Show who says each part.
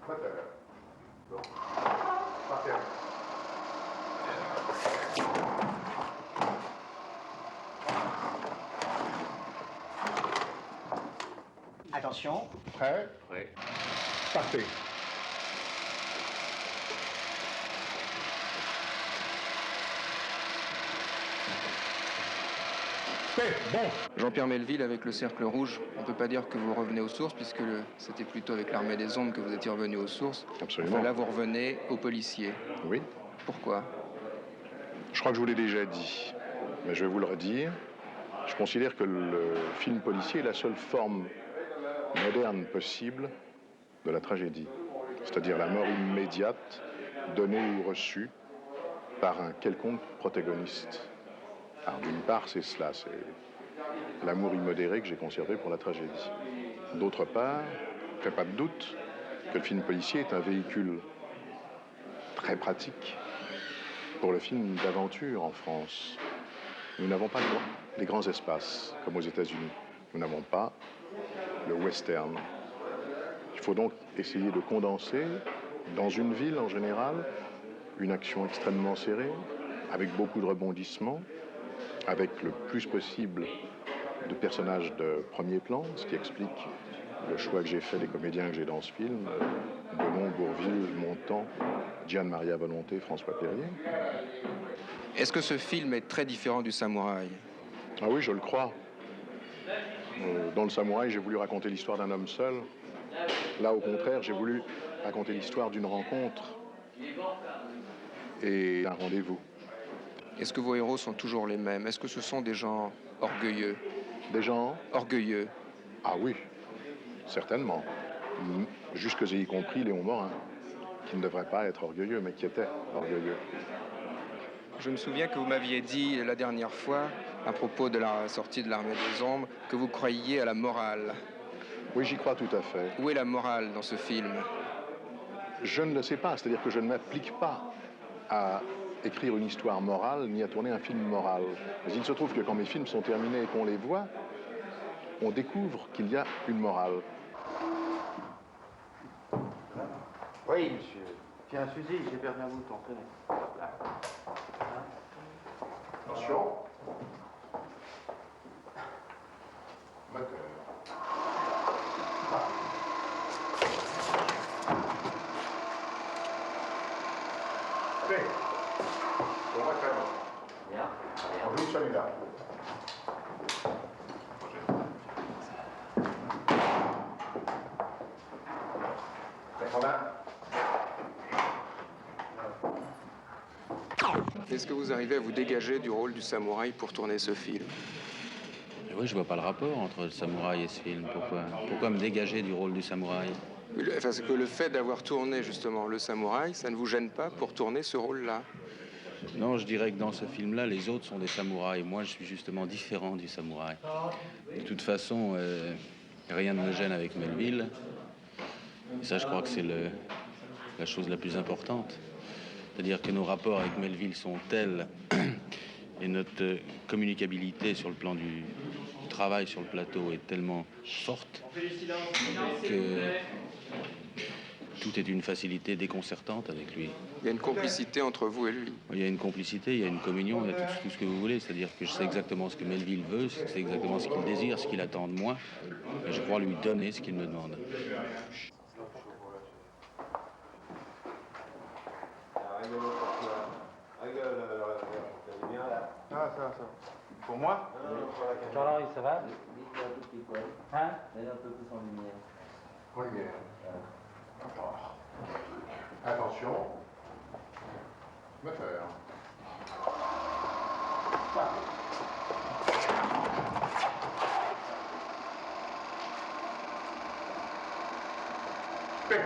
Speaker 1: Moteur. Bon. Partez.
Speaker 2: Attention.
Speaker 1: Prêt?
Speaker 3: Prêt.
Speaker 1: Partez. Bon.
Speaker 4: Jean-Pierre Melville, avec le Cercle Rouge, on ne peut pas dire que vous revenez aux sources, puisque c'était plutôt avec l'Armée des Ombres que vous étiez revenu aux sources.
Speaker 1: Absolument.
Speaker 4: Enfin, là, vous revenez aux policiers.
Speaker 1: Oui.
Speaker 4: Pourquoi?
Speaker 1: Je crois que je vous l'ai déjà dit, mais je vais vous le redire. Je considère que le film policier est la seule forme moderne possible de la tragédie. C'est-à-dire la mort immédiate, donnée ou reçue par un quelconque protagoniste. Alors d'une part, c'est cela, c'est l'amour immodéré que j'ai conservé pour la tragédie. D'autre part, il ne fait pas de doute que le film policier est un véhicule très pratique pour le film d'aventure en France. Nous n'avons pas les grands espaces, comme aux États-Unis. Nous n'avons pas le western. Il faut donc essayer de condenser, dans une ville en général, une action extrêmement serrée, avec beaucoup de rebondissements, avec le plus possible de personnages de premier plan, ce qui explique le choix que j'ai fait des comédiens que j'ai dans ce film, Delon, Bourvil, Montand, Diane Maria Volonté, François Perrier.
Speaker 4: Est-ce que ce film est très différent du Samouraï?
Speaker 1: Ah oui, je le crois. Dans le Samouraï, j'ai voulu raconter l'histoire d'un homme seul. Là, au contraire, j'ai voulu raconter l'histoire d'une rencontre et d'un rendez-vous.
Speaker 4: Est-ce que vos héros sont toujours les mêmes? Est-ce que ce sont des gens orgueilleux?
Speaker 1: Des gens?
Speaker 4: Orgueilleux.
Speaker 1: Ah oui, certainement. Jusque y compris Léon Morin, qui ne devrait pas être orgueilleux, mais qui était orgueilleux.
Speaker 4: Je me souviens que vous m'aviez dit la dernière fois, à propos de la sortie de l'Armée des Ombres, que vous croyiez à la morale.
Speaker 1: Oui, j'y crois tout à fait.
Speaker 4: Où est la morale dans ce film?
Speaker 1: Je ne le sais pas, c'est-à-dire que je ne m'applique pas à écrire une histoire morale, ni à tourner un film moral. Mais il se trouve que quand mes films sont terminés et qu'on les voit, on découvre qu'il y a une morale.
Speaker 5: Oui, monsieur. Tiens, Suzy, j'ai perdu un bouton, tenez.
Speaker 1: Attention. Moteur. Allez. On va faire.
Speaker 5: Bien.
Speaker 1: On joue celui-là.
Speaker 4: Est-ce que vous arrivez à vous dégager du rôle du samouraï pour tourner ce film?
Speaker 3: Oui, je vois pas le rapport entre le samouraï et ce film. Pourquoi me dégager du rôle du samouraï?
Speaker 4: Enfin, c'est que le fait d'avoir tourné justement le samouraï, ça ne vous gêne pas pour tourner ce rôle-là?
Speaker 3: Non, je dirais que dans ce film-là, les autres sont des samouraïs. Moi, je suis justement différent du samouraï. De toute façon, rien ne me gêne avec Melville. Et ça, je crois que c'est la chose la plus importante. C'est-à-dire que nos rapports avec Melville sont tels et notre communicabilité sur le plan du travail sur le plateau est tellement forte que tout est d'une facilité déconcertante avec lui.
Speaker 4: Il y a une complicité entre vous et lui.
Speaker 3: Il y a une complicité, il y a une communion, il y a tout ce que vous voulez. C'est-à-dire que je sais exactement ce que Melville veut, je sais exactement ce qu'il désire, ce qu'il attend de moi. Et je crois lui donner ce qu'il me demande.
Speaker 5: Ah, ça. Pour moi?
Speaker 2: Jean-Henri, ça va? Hein?
Speaker 1: Oui, bien. Encore. Attention. Moteur. Paix.